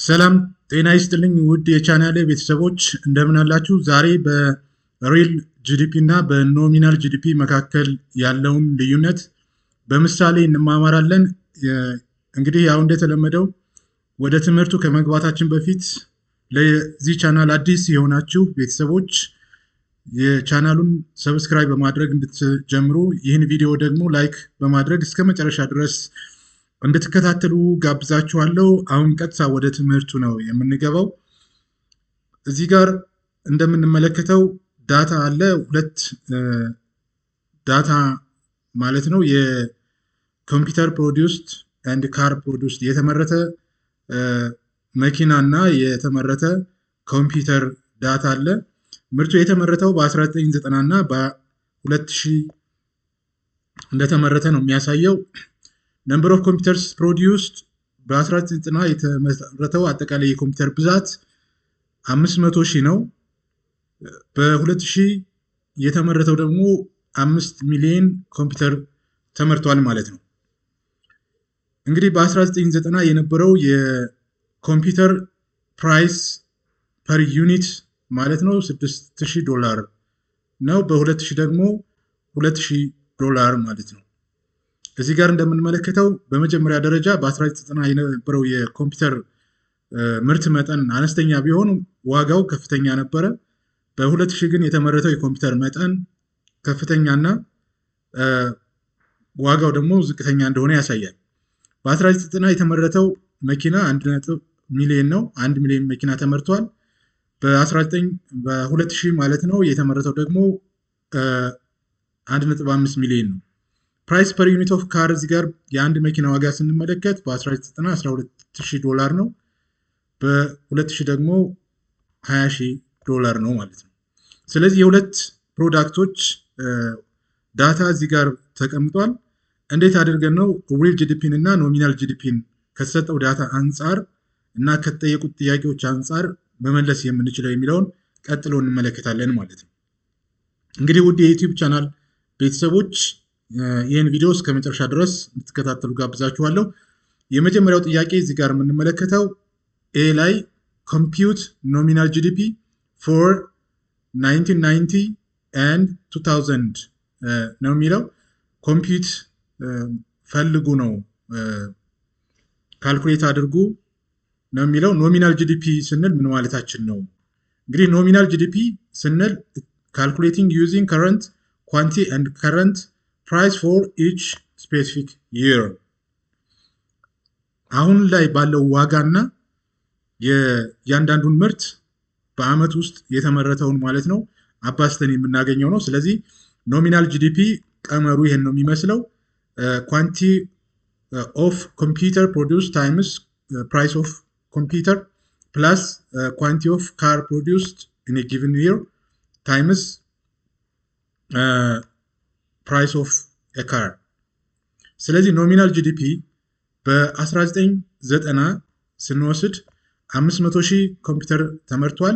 ሰላም ጤና ይስጥልኝ ውድ የቻናሌ ቤተሰቦች እንደምን አላችሁ? ዛሬ በሪል ጂዲፒ እና በኖሚናል ጂዲፒ መካከል ያለውን ልዩነት በምሳሌ እንማማራለን። እንግዲህ ያው እንደተለመደው ወደ ትምህርቱ ከመግባታችን በፊት ለዚህ ቻናል አዲስ የሆናችሁ ቤተሰቦች የቻናሉን ሰብስክራይብ በማድረግ እንድትጀምሩ፣ ይህን ቪዲዮ ደግሞ ላይክ በማድረግ እስከ መጨረሻ ድረስ እንድትከታተሉ ጋብዛችኋለሁ። አሁን ቀጥታ ወደ ትምህርቱ ነው የምንገባው። እዚህ ጋር እንደምንመለከተው ዳታ አለ። ሁለት ዳታ ማለት ነው። የኮምፒውተር ፕሮዲውስድ ኤንድ ካር ፕሮዲውስድ የተመረተ መኪና እና የተመረተ ኮምፒውተር ዳታ አለ። ምርቱ የተመረተው በ1990 እና በ2000 እንደተመረተ ነው የሚያሳየው። ነምበር ኦፍ ኮምፒውተርስ ፕሮዲውስድ በ1990 የተመረተው አጠቃላይ የኮምፒውተር ብዛት 500,000 ነው። በ2000 የተመረተው ደግሞ 5 ሚሊዮን ኮምፒውተር ተመርቷል ማለት ነው። እንግዲህ በ1990 የነበረው የኮምፒውተር ፕራይስ ፐር ዩኒት ማለት ነው $6,000 ነው። በ2000 ደግሞ $2,000 ማለት ነው። እዚህ ጋር እንደምንመለከተው በመጀመሪያ ደረጃ በ1990 የነበረው የኮምፒውተር ምርት መጠን አነስተኛ ቢሆን ዋጋው ከፍተኛ ነበረ። በ2000 ግን የተመረተው የኮምፒውተር መጠን ከፍተኛና ዋጋው ደግሞ ዝቅተኛ እንደሆነ ያሳያል። በ1990 የተመረተው መኪና 1 ሚሊዮን ነው። 1 ሚሊዮን መኪና ተመርቷል። በ2000 ማለት ነው የተመረተው ደግሞ 1.5 ሚሊዮን ነው። ፕራይስ ፐር ዩኒት ኦፍ ካር እዚህ ጋር የአንድ መኪና ዋጋ ስንመለከት በ1990 $12,000 ነው። በ2000 ደግሞ $20,000 ነው ማለት ነው። ስለዚህ የሁለት ፕሮዳክቶች ዳታ እዚህ ጋር ተቀምጧል። እንዴት አድርገን ነው ሪል ጂዲፒን እና ኖሚናል ጂዲፒን ከተሰጠው ዳታ አንጻር እና ከተጠየቁት ጥያቄዎች አንጻር መመለስ የምንችለው የሚለውን ቀጥሎ እንመለከታለን ማለት ነው። እንግዲህ ውድ የዩቲዩብ ቻናል ቤተሰቦች ይህን ቪዲዮ እስከ መጨረሻ ድረስ እንድትከታተሉ ጋብዛችኋለሁ። የመጀመሪያው ጥያቄ እዚህ ጋር የምንመለከተው ኤ ላይ ኮምፒውት ኖሚናል ጂዲፒ ፎር 1990 and 2000 ነው የሚለው። ኮምፒውት ፈልጉ ነው፣ ካልኩሌት አድርጉ ነው የሚለው። ኖሚናል ጂዲፒ ስንል ምን ማለታችን ነው? እንግዲህ ኖሚናል ጂዲፒ ስንል ካልኩሌቲንግ ዩዚንግ ከረንት ኳንቲ ኤንድ ከረንት ፕራይስ ፎር ኢች ስፔሲፊክ ይር፣ አሁን ላይ ባለው ዋጋና የእያንዳንዱን ምርት በአመት ውስጥ የተመረተውን ማለት ነው አባስተን የምናገኘው ነው። ስለዚህ ኖሚናል ጂዲፒ ቀመሩ ይሄን ነው የሚመስለው። ኳንቲ ኦፍ ኮምፒውተር ፕሮዲውስ ታይምስ ፕራይስ ኦፍ ኮምፒውተር ፕላስ ኳንቲ ኦፍ ካር ፕሮዲውስድ ኢን ኤ ጊቨን ይር ታይምስ ፕራይስ ኦፍ ኤ ካር። ስለዚህ ኖሚናል ጂዲፒ በ1990 ስንወስድ 500,000 ኮምፒውተር ተመርቷል።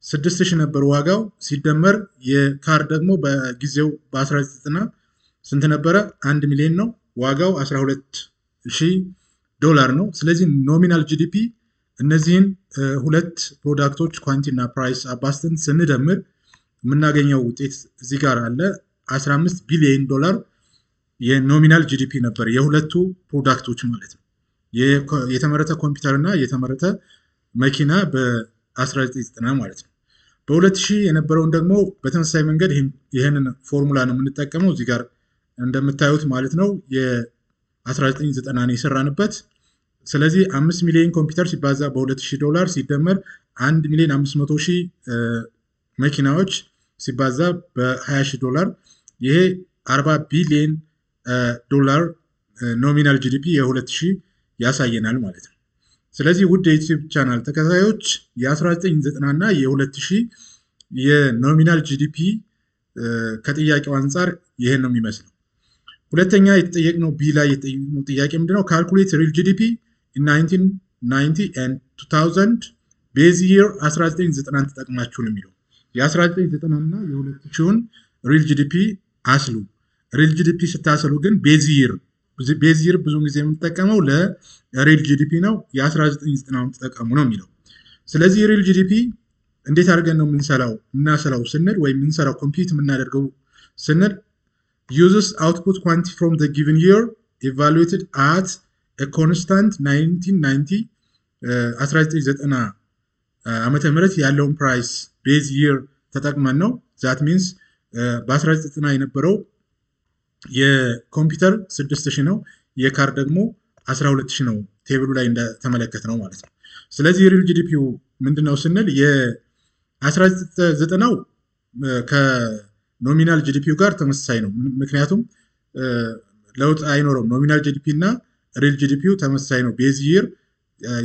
6,000 ነበር ዋጋው። ሲደመር የካር ደግሞ በጊዜው በ1990 ስንት ነበረ? 1 ሚሊዮን ነው። ዋጋው $12,000 ነው። ስለዚህ ኖሚናል ጂዲፒ እነዚህን ሁለት ፕሮዳክቶች ኳንቲ እና ፕራይስ አባስተን ስንደምር የምናገኘው ውጤት እዚህ ጋር አለ። $15 ቢሊዮን የኖሚናል ጂዲፒ ነበር የሁለቱ ፕሮዳክቶች ማለት ነው። የተመረተ ኮምፒውተር እና የተመረተ መኪና በ1990 ማለት ነው። በ2000 የነበረውን ደግሞ በተመሳሳይ መንገድ ይህንን ፎርሙላ ነው የምንጠቀመው። እዚህ ጋር እንደምታዩት ማለት ነው የ1990 የሰራንበት። ስለዚህ 5 ሚሊዮን ኮምፒውተር ሲባዛ በ$2,000 ሲደመር 1,500,000 መኪናዎች ሲባዛ በ$20,000 ይሄ $40 ቢሊዮን ኖሚናል ጂዲፒ የ2000 ያሳየናል ማለት ነው። ስለዚህ ውድ የዩቲዩብ ቻናል ተከታታዮች የ1990 እና የ2000 የኖሚናል ጂዲፒ ከጥያቄው አንጻር ይሄን ነው የሚመስለው። ሁለተኛ የተጠየቅነው ቢ ላይ የተጠየቅነው ጥያቄ ምንድነው? ካልኩሌት ሪል ጂዲፒ in 1990 and 2000 ቤዝ ይር 1990 ተጠቅማችሁ ነው የሚለው። የ1990 እና የ2000ን ሪል ጂዲፒ አስሉ። ሪል ጂዲፒ ስታስሉ ግን ቤዝ ይር ቤዝ ይር ብዙ ጊዜ የምንጠቀመው ለሪል ጂዲፒ ነው። የ1990 ተጠቀሙ ነው የሚለው። ስለዚህ ሪል ጂዲፒ እንዴት አድርገን ነው የምናሰላው ስንል ወይም የምንሰራው ኮምፒውት የምናደርገው ስንል uses output quantity from the given year evaluated at a constant 1990 ዓመተ ምህረት ያለውን ፕራይስ ቤዝ ይር ተጠቅመን ነው። ዛት ሚንስ በ1990 የነበረው የኮምፒውተር 6000 ነው፣ የካር ደግሞ 12000 ነው። ቴብሉ ላይ እንደተመለከት ነው ማለት ነው። ስለዚህ ሪል ጂዲፒው ምንድነው ስንል የ1990 ከኖሚናል ጂዲፒው ጋር ተመሳሳይ ነው። ምክንያቱም ለውጥ አይኖረውም። ኖሚናል ጂዲፒ እና ሪል ጂዲፒው ተመሳሳይ ነው። ቤዝ ይር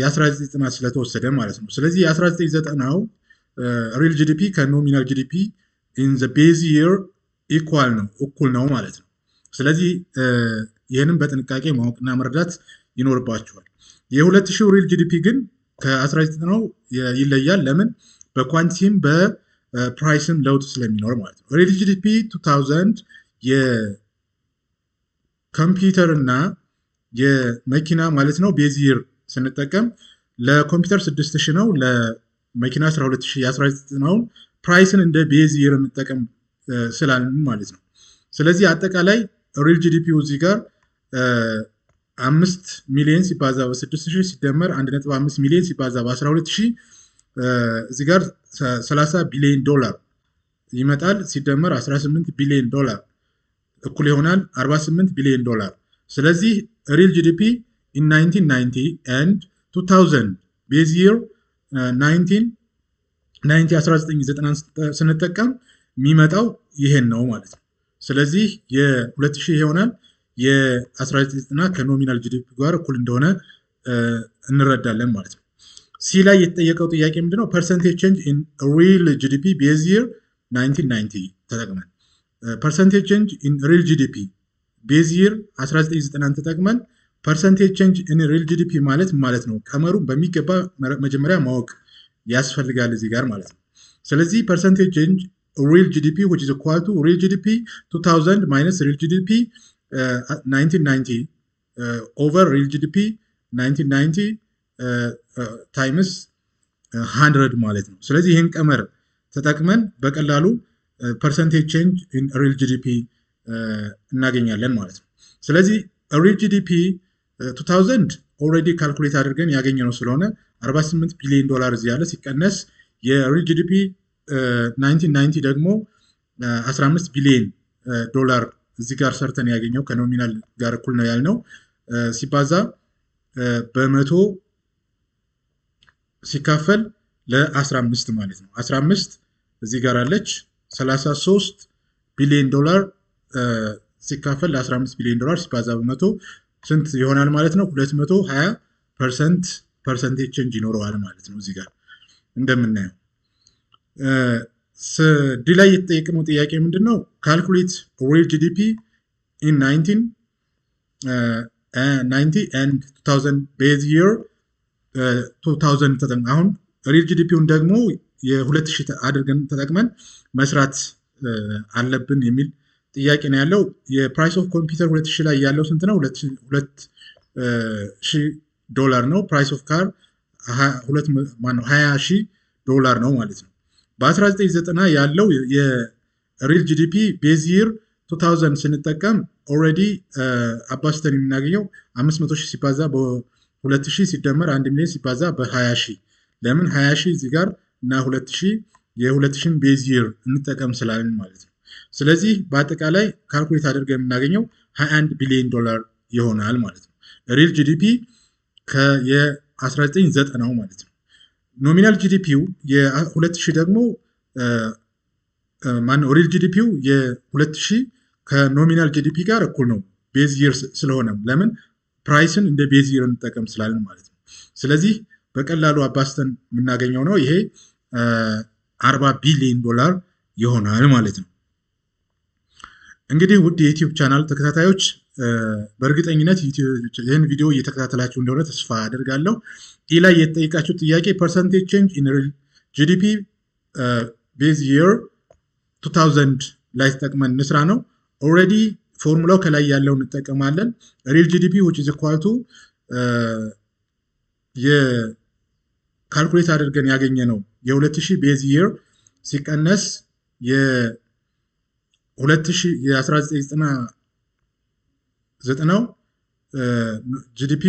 የ1990 ስለተወሰደ ማለት ነው። ስለዚህ የ1990 ሪል ጂዲፒ ከኖሚናል ጂዲፒ ኢን ዘ ቤዝ ይር ኢኳል ነው፣ እኩል ነው ማለት ነው። ስለዚህ ይህንን በጥንቃቄ ማወቅና መረዳት ይኖርባቸዋል። የ2000 ሪል ጂዲፒ ግን ከ1990 ይለያል። ለምን? በኳንቲቲም በፕራይስም ለውጥ ስለሚኖር ማለት ነው። ሪል ጂዲፒ 2000 የኮምፒውተር እና የመኪና ማለት ነው ቤዝ ይር ስንጠቀም ለኮምፒውተር 6000 ነው፣ ለመኪና 12000። የ1990 ፕራይስን እንደ ቤዝ ይር እንጠቀም ስላልን ማለት ነው። ስለዚህ አጠቃላይ ሪል ጂዲፒው እዚህ ጋር 5 ሚሊዮን ሲባዛ በ6000 ሲደመር 1.5 ሚሊዮን ሲባዛ በ12000 እዚህ ጋር 30 ቢሊዮን ዶላር ይመጣል። ሲደመር 18 ቢሊዮን ዶላር እኩል ይሆናል 48 ቢሊዮን ዶላር። ስለዚህ ሪል ጂዲፒ in 1990 and 2000 ቤዝ ይር 1990 ስንጠቀም የሚመጣው ይሄን ነው ማለት ነው። ስለዚህ የ2000 ይሆናል የ1990 ከኖሚናል ጂዲፒ ጋር እኩል እንደሆነ እንረዳለን ማለት ነው። ሲ ላይ የተጠየቀው ጥያቄ ምንድነው? ፐርሰንቴጅ ቼንጅ ኢን ሪል ጂዲፒ ቤዝ ይር 1990 ተጠቅመን ፐርሰንቴጅ ቼንጅ ኢን ሪል ጂዲፒ ቤዝ ይር 1990 ተጠቅመን ፐርሰንቴጅ ቼንጅ ኢን ሪል ጂዲፒ ማለት ነው። ቀመሩን በሚገባ መጀመሪያ ማወቅ ያስፈልጋል እዚህ ጋር ማለት ነው። ስለዚህ ፐርሰንቴጅ ቼንጅ real GDP which is equal to real GDP 2000 minus real GDP 1990 over real GDP 1990 times 100 ማለት ነው። ስለዚህ ይህን ቀመር ተጠቅመን በቀላሉ percentage change in real GDP እናገኛለን ማለት ነው። ስለዚህ real GDP 2000 already calculate አድርገን ያገኘነው ስለሆነ 48 ቢሊዮን ዶላር እዚህ ያለ ሲቀነስ የሪል ጂዲፒ 1990 ደግሞ 15 ቢሊዮን ዶላር እዚህ ጋር ሰርተን ያገኘው ከኖሚናል ጋር እኩል ነው ያልነው ሲባዛ በመቶ ሲካፈል ለ15 ማለት ነው። 15 እዚህ ጋር አለች 33 ቢሊዮን ዶላር ሲካፈል ለ15 ቢሊዮን ዶላር ሲባዛ በመቶ ስንት ይሆናል ማለት ነው? 220% ፐርሰንቴጅ ቼንጅ ይኖረዋል ማለት ነው። እዚህ ጋር እንደምናየው ዲ ላይ የተጠየቀው ጥያቄ ምንድነው? ካልኩሌት ሪል ጂዲፒ ኢን 1990 and 2000 ቤዝ ይር 2000 ተጠቅመን አሁን ሪል ጂዲፒውን ደግሞ የ2000 አድርገን ተጠቅመን መስራት አለብን የሚል ጥያቄ ነው ያለው። የፕራይስ ኦፍ ኮምፒውተር 2000 ላይ ያለው ስንት ነው? 2000 ዶላር ነው። ፕራይስ ኦፍ ካር 20,000 ዶላር ነው ማለት ነው። በ1990 ያለው የሪል ጂዲፒ ቤዝ ይር 2000 ስንጠቀም ኦልሬዲ አባስተን የምናገኘው 500,000 ሲባዛ በ2000 ሲደመር 1 ሚሊዮን ሲባዛ በ20,000 ለምን 20,000 እዚህ ጋር እና 2000 የ2000 ቤዝ ይር እንጠቀም ስላለን ማለት ነው። ስለዚህ በአጠቃላይ ካልኩሌት አድርገን የምናገኘው 21 ቢሊዮን ዶላር ይሆናል ማለት ነው። ሪል ጂዲፒ ከየ1990 ማለት ነው። ኖሚናል ጂዲፒው የ2000 ደግሞ ሪል ጂዲፒው የ2000 ከኖሚናል ጂዲፒ ጋር እኩል ነው ቤዝ ይር ስለሆነ ለምን ፕራይስን እንደ ቤዝ ይር እንጠቀም ስላለን ማለት ነው። ስለዚህ በቀላሉ አባስተን የምናገኘው ነው ይሄ 40 ቢሊዮን ዶላር ይሆናል ማለት ነው። እንግዲህ ውድ የዩቲዩብ ቻናል ተከታታዮች በእርግጠኝነት ይህን ቪዲዮ እየተከታተላችሁ እንደሆነ ተስፋ አደርጋለሁ። ይህ ላይ የተጠየቃችሁ ጥያቄ ፐርሰንቴጅ ቼንጅ ኢን ሪል ጂዲፒ ቤዝ ይር 2000 ላይ ተጠቅመን እንስራ ነው። ኦልሬዲ ፎርሙላው ከላይ ያለው እንጠቀማለን። ሪል ጂዲፒ which is equal to የካልኩሌት አድርገን ያገኘ ነው የ2000 ቤዝ ይር ሲቀነስ የ1990 ጂዲፒ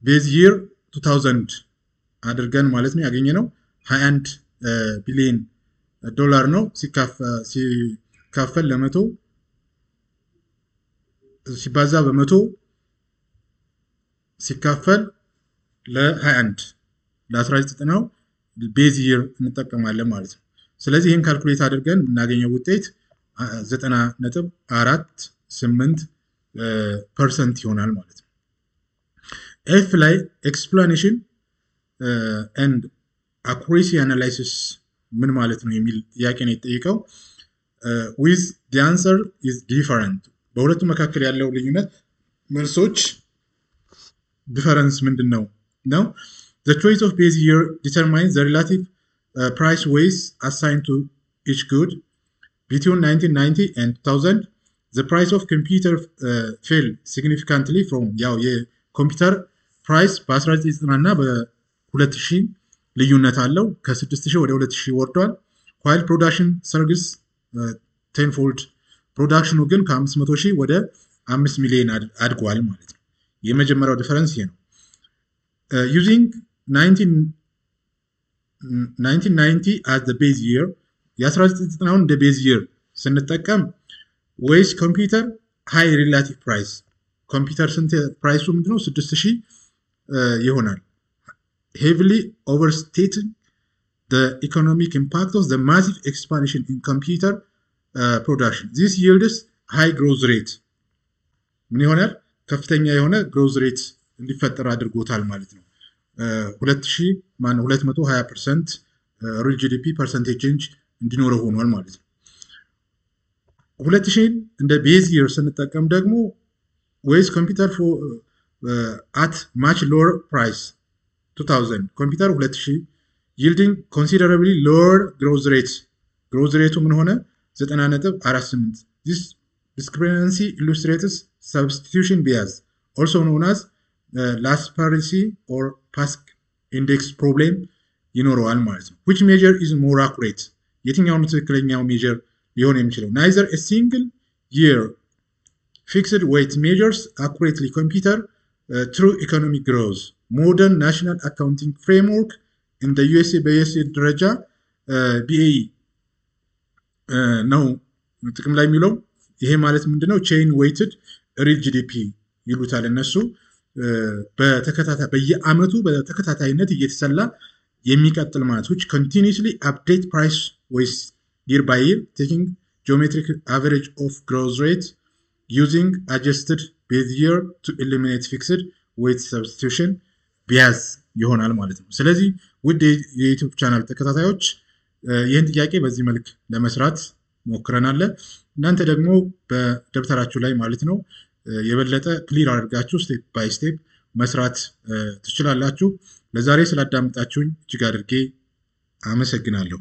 ቤዝ ይር 2000 አድርገን ማለት ነው ያገኘ ነው 21 ቢሊዮን ዶላር ነው። ሲካፈል ለመቶ ሲባዛ በመቶ ሲካፈል ለ21 ለ1990 ቤዝ ይር እንጠቀማለን ማለት ነው። ስለዚህ ይህን ካልኩሌት አድርገን የምናገኘው ውጤት 90.48% ይሆናል ማለት ነው። ኤፍ ላይ ኤክስፕላኔሽን ኤንድ አኩሬሲ አናላይሲስ ምን ማለት ነው የሚል ጥያቄ ነው የተጠየቀው። ዊዝ ዲ አንሰር ኢዝ ዲፈረንት በሁለቱ መካከል ያለው ልዩነት መልሶች ዲፈረንስ ምንድን ነው ነው the choice of base year determines the relative price weights assigned to each good between 1990 and 2000 the price of computer fell significantly from ያው የኮምፒውተር ፕራይስ በ1990 እና በ2000 ልዩነት አለው ከ6000 ወደ 2000 ወርዷል። while production surges tenfold ፕሮዳክሽኑ ግን ከ500,000 ወደ 5 ሚሊዮን አድጓል ማለት ነው። የመጀመሪያው ዲፈረንስ ይሄ ነው። using 1990 as the base year የ1990 እንደ ቤዝ ይር ስንጠቀም ወይስ ኮምፒውተር ሃይ ሪላቲቭ ፕራይስ ኮምፒውተር ስንት ፕራይሱ ምንድነው 6000 ይሆናል። heavily overstating the economic impact of the massive expansion in computer production this yields high growth rate ምን ይሆናል ከፍተኛ የሆነ growth rate እንዲፈጠር አድርጎታል ማለት ነው። 220% real GDP percentage change እንዲኖረው ሆኗል ማለት ነው። 2000 እንደ ቤዝ ይር ስንጠቀም ደግሞ ወይስ ኮምፒውተር at much lower price 2000 ኮምፒውተር 2000 yielding considerably lower growth rate ምን ሆነ 90.48 this discrepancy illustrates substitution bias also known as Lasparisi or Pask index problem ይኖረዋል ማለት ነው። which measure is more accurate የትኛው ነው ትክክለኛው ሜጀር ሊሆን የሚችለው? neither a single year fixed weight measures accurately computer true economic growth modern national accounting framework in the USA በዩኤስኤ ደረጃ BAE ነው ጥቅም ላይ የሚለው። ይሄ ማለት ምንድነው? chain weighted real GDP ይሉታል እነሱ። በተከታታይ በየአመቱ በተከታታይነት እየተሰላ የሚቀጥል ማለት which continuously update price with year by year taking geometric average of growth rate using adjusted base year to eliminate fixed weight substitution bias ይሆናል ማለት ነው። ስለዚህ ውድ የዩቲዩብ ቻናል ተከታታዮች ይህን ጥያቄ በዚህ መልክ ለመስራት ሞክረናል። እናንተ ደግሞ በደብተራችሁ ላይ ማለት ነው የበለጠ ክሊር አድርጋችሁ ስቴፕ ባይ ስቴፕ መስራት ትችላላችሁ። ለዛሬ ስላዳመጣችሁኝ እጅግ አድርጌ አመሰግናለሁ።